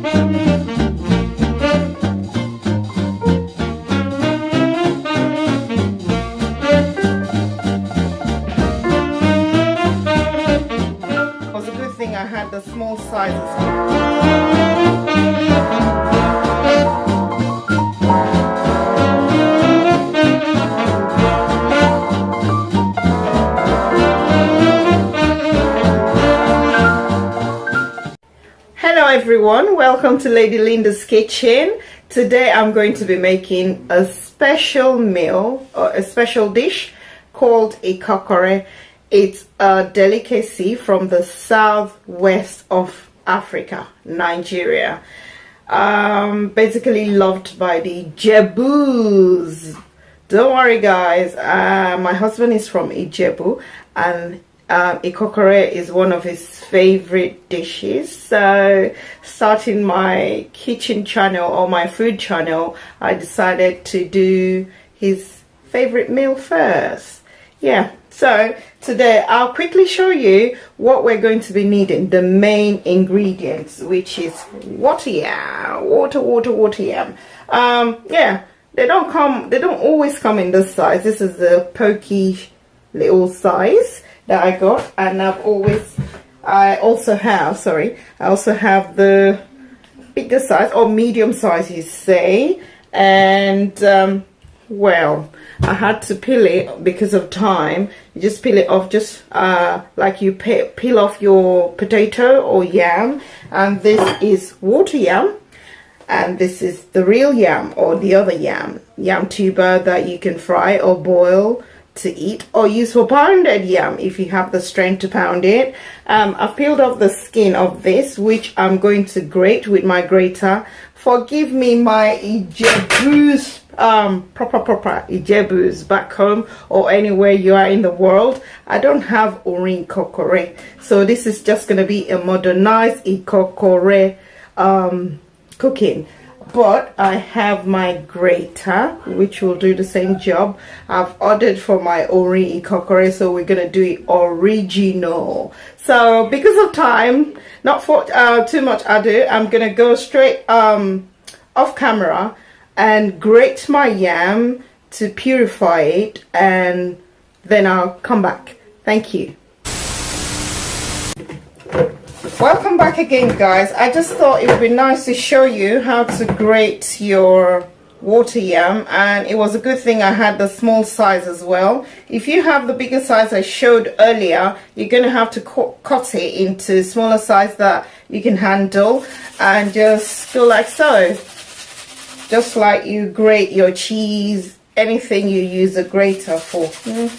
Was a good thing I had the small sizes. Hello everyone, welcome to Lady Linda's kitchen. Today I'm going to be making a special meal or a special dish called IKOKORE. It's a delicacy from the southwest of Africa, Nigeria. Basically loved by the Jebus. Don't worry guys, my husband is from Ijebu and IKOKORE is one of his favorite dishes. So starting my kitchen channel or my food channel, I decided to do his favorite meal first. Yeah, so today I'll quickly show you what we're going to be needing, the main ingredients, which is water yam. Yeah, they don't always come in this size. This is the pokey little size that I got, and I also have the bigger size or medium size, you say. And well, I had to peel it because of time. You just peel it off, just like you peel off your potato or yam. And this is water yam, and this is the real yam or the other yam tuber that you can fry or boil to eat, or use for pounded yam if you have the strength to pound it. I've peeled off the skin of this, which I'm going to grate with my grater. Forgive me my Ijebus, proper Ijebus back home or anywhere you are in the world. I don't have Orin IKOKORE, so this is just going to be a modernized IKOKORE cooking. But I have my grater, which will do the same job. I've ordered for my Ori IKOKORE, so we're gonna do it original. So because of time, not for too much ado, I'm gonna go straight off camera and grate my yam to purify it, and then I'll come back. Thank you. Welcome back again guys. I just thought it would be nice to show you how to grate your water yam, and it was a good thing I had the small size as well. If you have the bigger size I showed earlier, you're going to have to cut it into smaller size that you can handle, and just go like so, just like you grate your cheese, anything you use a grater for.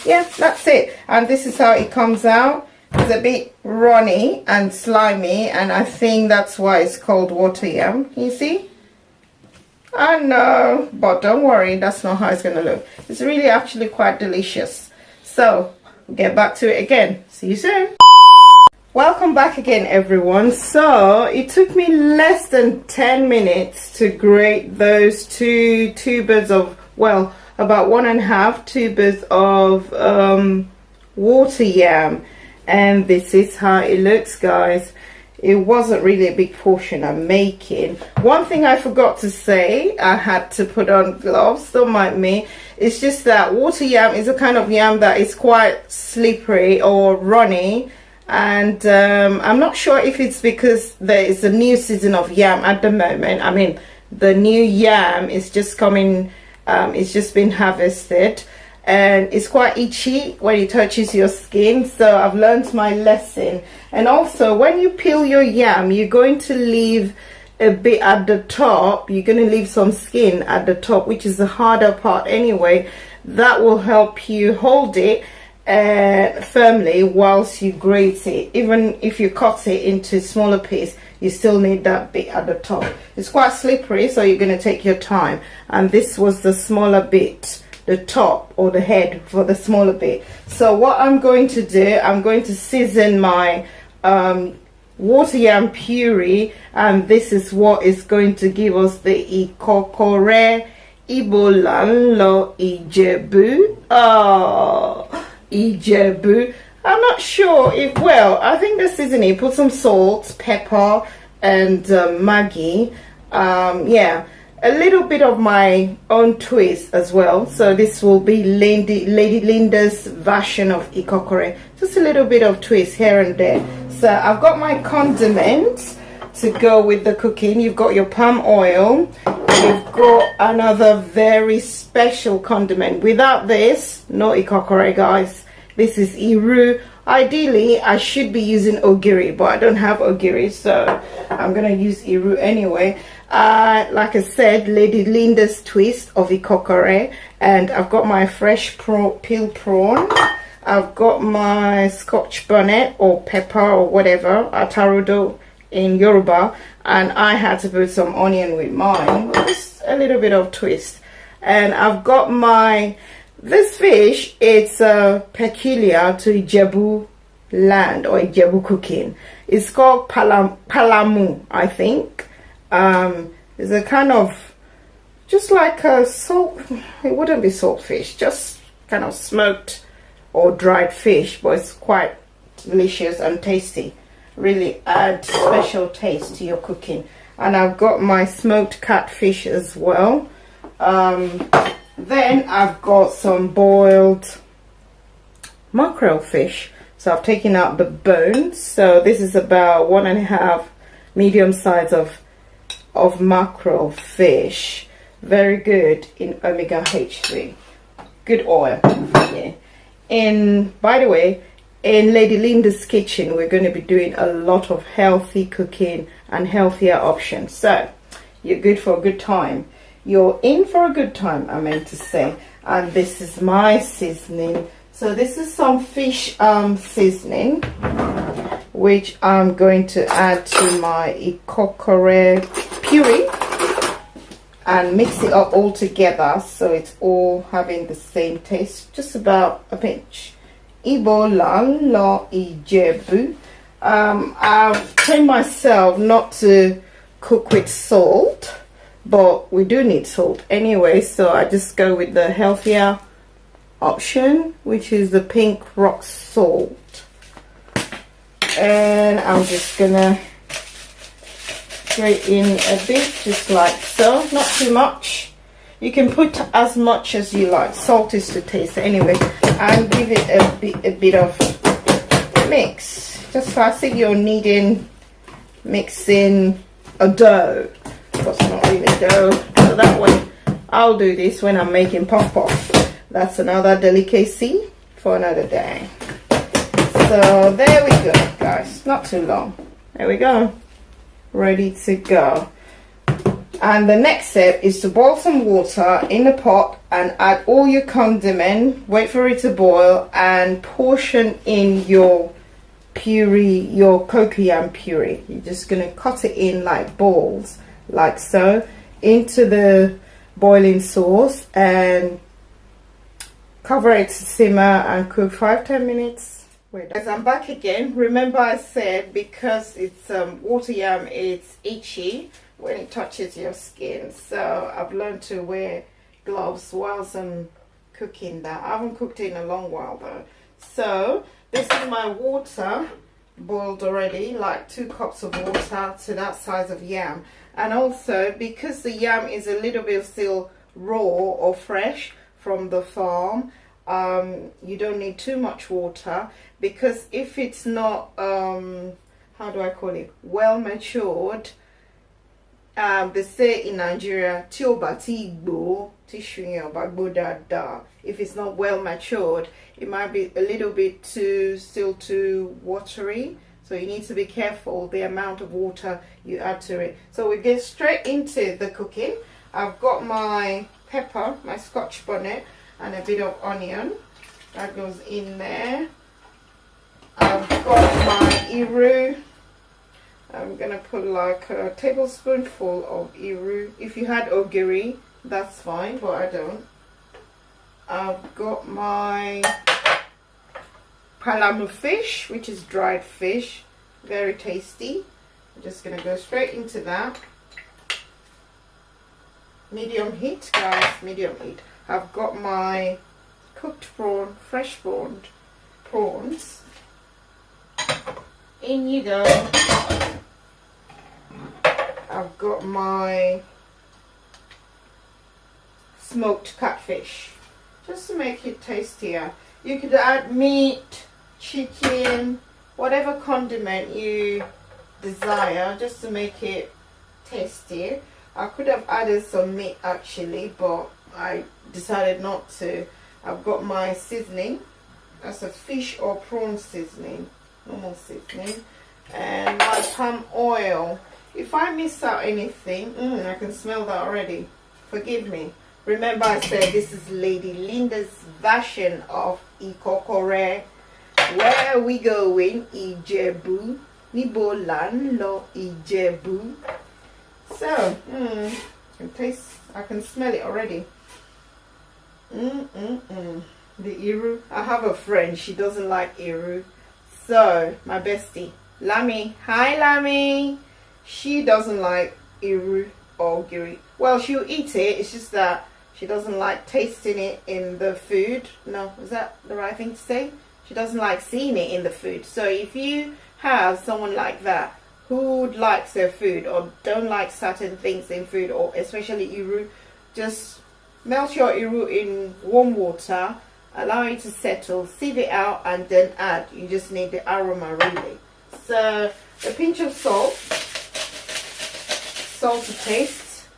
Yeah, that's it. And this is how it comes out. It's a bit runny and slimy, and I think that's why it's called water yam. You see? I know, but don't worry, that's not how it's gonna look. It's really actually quite delicious. So we'll get back to it again. See you soon. Welcome back again everyone. So it took me less than 10 minutes to grate those two tubers of, well, about 1.5 tubers of water yam. And this is how it looks guys. It wasn't really a big portion I'm making. One thing I forgot to say, I had to put on gloves, don't mind me. It's just that water yam is a kind of yam that is quite slippery or runny, and I'm not sure if it's because there is a new season of yam at the moment. I mean, the new yam is just coming, it's just been harvested, and it's quite itchy when it touches your skin. So I've learned my lesson. And also when you peel your yam, you're going to leave a bit at the top. You're going to leave some skin at the top, which is the harder part anyway. That will help you hold it firmly whilst you grate it. Even if you cut it into smaller pieces, you still need that bit at the top. It's quite slippery, so you're going to take your time. And this was the smaller bit, the top or the head for the smaller bit. So what I'm going to do, I'm going to season my water yam puree, and this is what is going to give us the IKOKORE Ibolanlo Ijebu. Oh, Ijebu. I'm not sure if, well, I think the seasoning, put some salt, pepper, and Maggi. Yeah, a little bit of my own twist as well. So this will be Lady Linda's version of IKOKORE. Just a little bit of twist here and there. So I've got my condiments to go with the cooking. You've got your palm oil. You've got another very special condiment. Without this, no IKOKORE, guys. This is Iru. Ideally, I should be using ogiri, but I don't have ogiri, so I'm gonna use Iru anyway. Like I said, Lady Linda's twist of IKOKORE, and I've got my fresh peeled prawn. I've got my scotch bonnet or pepper or whatever, atarudo in Yoruba, and I had to put some onion with mine, just a little bit of twist. And I've got my, this fish, it's peculiar to Ijebu land or Ijebu cooking. It's called palamu, I think. It's a kind of, just like a salt, it wouldn't be salt fish, just kind of smoked or dried fish, but it's quite delicious and tasty. Really add special taste to your cooking. And I've got my smoked catfish as well. Then I've got some boiled mackerel fish. So I've taken out the bones. So this is about 1.5 medium size of mackerel fish. Very good in omega H3. Good oil. Yeah. And by the way, in Lady Linda's kitchen, we're going to be doing a lot of healthy cooking and healthier options. So you're good for a good time. You're in for a good time, I meant to say. And this is my seasoning. So this is some fish seasoning, which I'm going to add to my IKOKORE puree and mix it up all together so it's all having the same taste. Just about a pinch. Ibo Lalo Ijebu. I've trained myself not to cook with salt, but we do need salt anyway, so I just go with the healthier option, which is the pink rock salt. And I'm just gonna grate in a bit, just like so, not too much. You can put as much as you like. Salt is to taste anyway. And give it a bit of mix. Just classic, you're needing mixing a dough. That's not really dough. So that way, I'll do this when I'm making puff-puff. That's another delicacy for another day. So there we go, guys. Not too long. There we go. Ready to go. And the next step is to boil some water in a pot and add all your condiment, wait for it to boil, and portion in your puree, your cocoyam puree. You're just going to cut it in like balls, like so, into the boiling sauce and cover it to simmer and cook 5-10 minutes. Wait, guys, I'm back again. Remember I said because it's water yam, it's itchy when it touches your skin, so I've learned to wear gloves whilst I'm cooking that. I haven't cooked it in a long while though. So this is my water boiled already, like 2 cups of water to that size of yam. And also because the yam is a little bit still raw or fresh from the farm, you don't need too much water, because if it's not how do I call it, well matured, they say in Nigeria, if it's not well matured, it might be a little bit still too watery. So you need to be careful the amount of water you add to it. So we get straight into the cooking. I've got my pepper, my scotch bonnet, and a bit of onion. That goes in there. I've got my iru. I'm gonna put like a tablespoonful of iru. If you had ogiri, that's fine, but I don't. I've got my palamu fish, which is dried fish, very tasty. I'm just gonna go straight into that. Medium heat, guys, medium heat. I've got my cooked prawn, fresh prawns. In you go. I've got my smoked catfish, just to make it tastier. You could add meat, chicken, whatever condiment you desire, just to make it tasty. I could have added some meat actually, but I decided not to. I've got my seasoning. That's a fish or prawn seasoning, normal seasoning, and my palm oil. If I miss out anything, I can smell that already. Forgive me. Remember I said this is Lady Linda's version of IKOKORE. Where are we going? Ijebu. Nibolan lo Ijebu. So, I can smell it already. The Iru. I have a friend, she doesn't like Iru. So, my bestie, Lami. Hi, Lami. She doesn't like Iru or Giri. Well, she'll eat it, it's just that she doesn't like tasting it in the food. No, is that the right thing to say? She doesn't like seeing it in the food. So if you have someone like that who likes their food or don't like certain things in food, or especially Iru, just melt your Iru in warm water, allow it to settle, sieve it out, and then add. You just need the aroma really. So a pinch of salt to taste.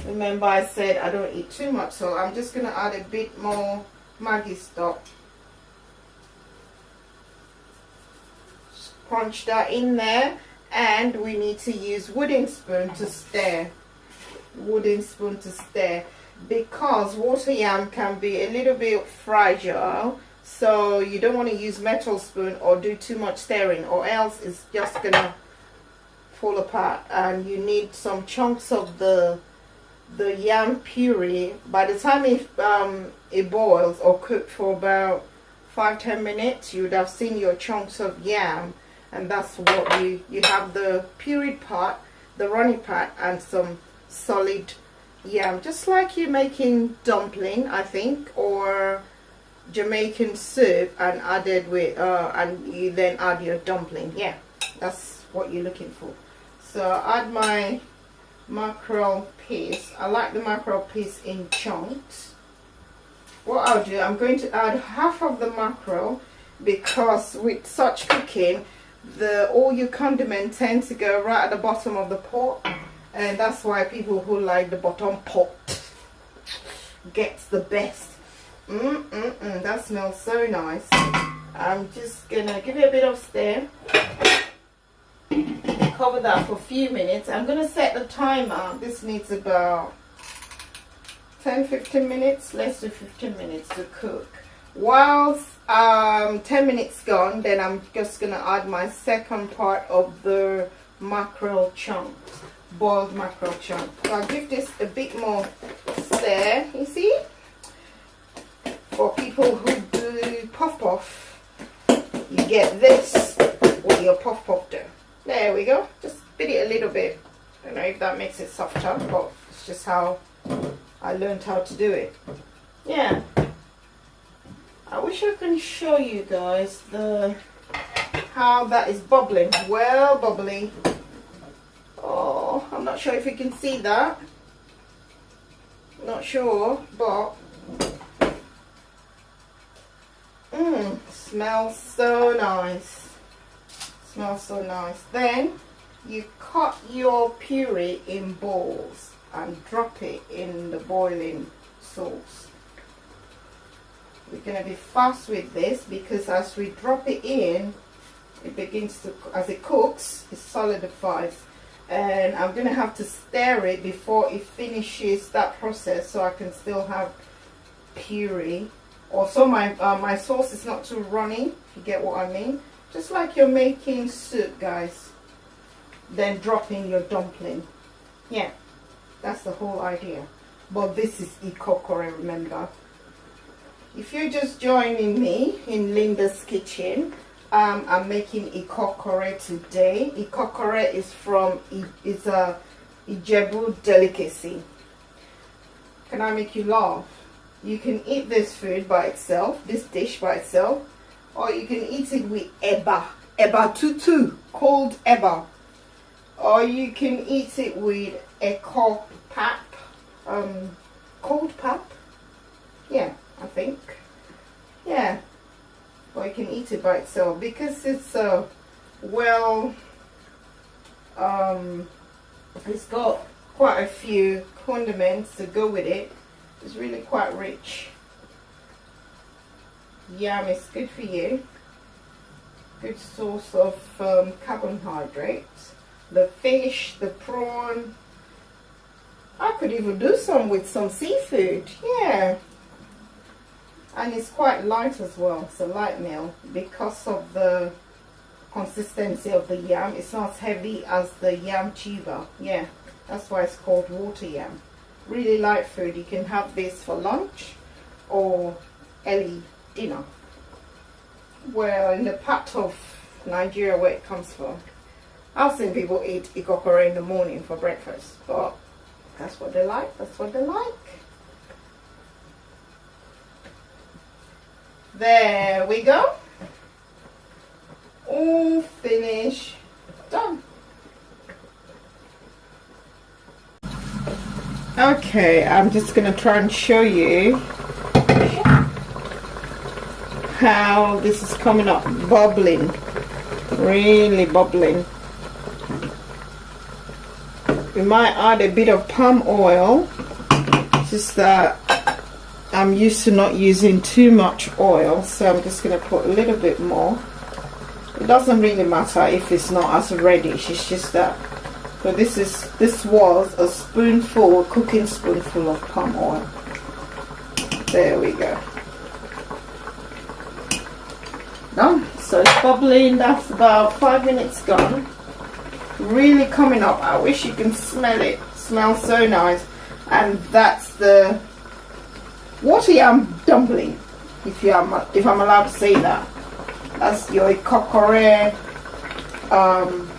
Remember I said I don't eat too much, so I'm just going to add a bit more Maggi stock. Just crunch that in there, and we need to use wooden spoon to stir. Wooden spoon to stir, because water yam can be a little bit fragile, so you don't want to use metal spoon or do too much stirring, or else it's just gonna fall apart. And you need some chunks of the yam puree. By the time it boils or cooked for about 5-10 minutes, you would have seen your chunks of yam, and that's what you have: the pureed part, the runny part, and some solid yam, just like you're making dumpling, I think, or Jamaican soup, and added with and you then add your dumpling. Yeah, that's what you're looking for. So add my mackerel piece. I like the mackerel piece in chunks. What I'll do, I'm going to add half of the mackerel, because with such cooking, all your condiments tend to go right at the bottom of the pot, and that's why people who like the bottom pot gets the best. That smells so nice. I'm just gonna give it a bit of stir. Cover that for a few minutes. I'm gonna set the timer. This needs about 10-15 minutes. Let's do 15 minutes to cook. Whilst 10 minutes gone, then I'm just gonna add my second part of the mackerel chunk, boiled mackerel chunk. So I'll give this a bit more stir. You see, for people who do puff, you get this with your puff dough. There we go. Just bit it a little bit. I don't know if that makes it softer, but it's just how I learned how to do it. Yeah. I wish I can show you guys how that is bubbling. Well, bubbly. Oh, I'm not sure if you can see that. Not sure, but smells so nice. Smells so nice. Then you cut your puree in balls and drop it in the boiling sauce. We're going to be fast with this, because as we drop it in, it begins to, as it cooks, it solidifies, and I'm going to have to stir it before it finishes that process, so I can still have puree. Also, my sauce is not too runny, if you get what I mean. Just like you're making soup, guys. Then drop in your dumpling. Yeah, that's the whole idea. But this is IKOKORE, remember. If you're just joining me in Linda's kitchen, I'm making IKOKORE today. IKOKORE is a Ijebu delicacy. Can I make you laugh? You can eat this food by itself, this dish by itself, or you can eat it with eba tutu, cold eba. or you can eat it with a cold pap. Cold pap? Yeah, I think. Yeah. Or you can eat it by itself because it's it's got quite a few condiments to go with it. It's really quite rich. Yam is good for you. Good source of carbohydrates. The fish, the prawn. I could even do some with some seafood. Yeah. And it's quite light as well. It's a light meal because of the consistency of the yam. It's not as heavy as the yam tuber. Yeah, that's why it's called water yam. Really light food. You can have this for lunch or early dinner. Well, in the part of Nigeria where it comes from, I've seen people eat IKOKORE in the morning for breakfast, but that's what they like. That's what they like. There we go. All finished. Done. Okay, I'm just gonna try and show you how this is coming up, bubbling, really bubbling. We might add a bit of palm oil, just that I'm used to not using too much oil, so I'm just going to put a little bit more. It doesn't really matter if it's not as reddish, it's just that. So this was a spoonful, a cooking spoonful of palm oil. There we go. Done. So it's bubbling. That's about 5 minutes gone. Really coming up. I wish you can smell it. It smells so nice. And that's the water yam dumpling, if I'm allowed to say that. That's your IKOKORE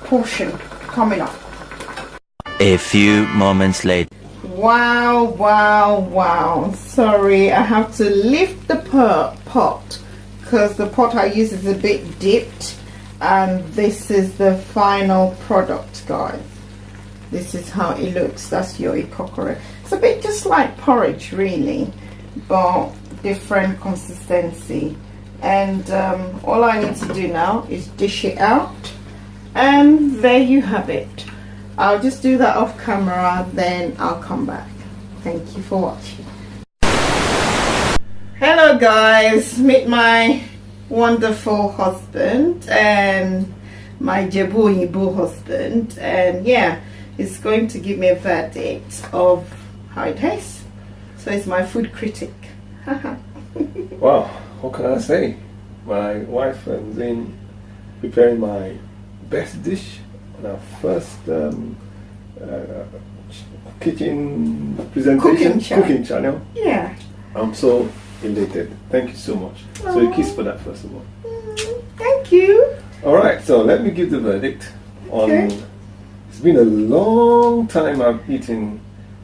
portion coming up. A few moments later. Wow, wow, wow. Sorry, I have to lift the pot because the pot I use is a bit dipped, and this is the final product, guys. This is how it looks. That's your IKOKORE. It's a bit just like porridge, really, but different consistency. And all I need to do now is dish it out, and there you have it. I'll just do that off camera, then I'll come back. Thank you for watching. Hello guys, meet my wonderful husband and my Jebu Yibu husband, and yeah, he's going to give me a verdict of how it tastes. So he's my food critic. Wow, what can I say? My wife and Zane preparing my best dish on our first kitchen presentation, cooking channel. Yeah. I'm so elated. Thank you so much. Aww. So a kiss for that, first of all. Thank you. Alright, so let me give the verdict on. Okay. It's been a long time I've eaten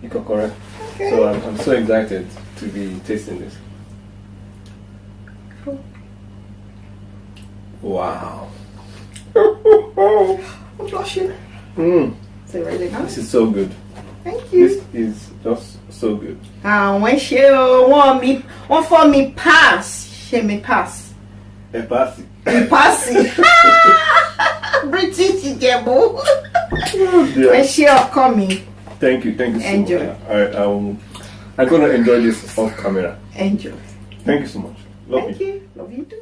IKOKORE. Okay. So I'm so excited to be tasting this. Cool. Wow. I'm blushing. Is it really nice? This is so good. Thank you. This is just so good. When she want for me pass, she me pass. A passy. Me passy. British Jebu. Oh, When she are coming. Thank you so Enjoy. much. Alright, I'm gonna enjoy this off camera. Enjoy. Thank you so much. Love you. Thank you. Love you too.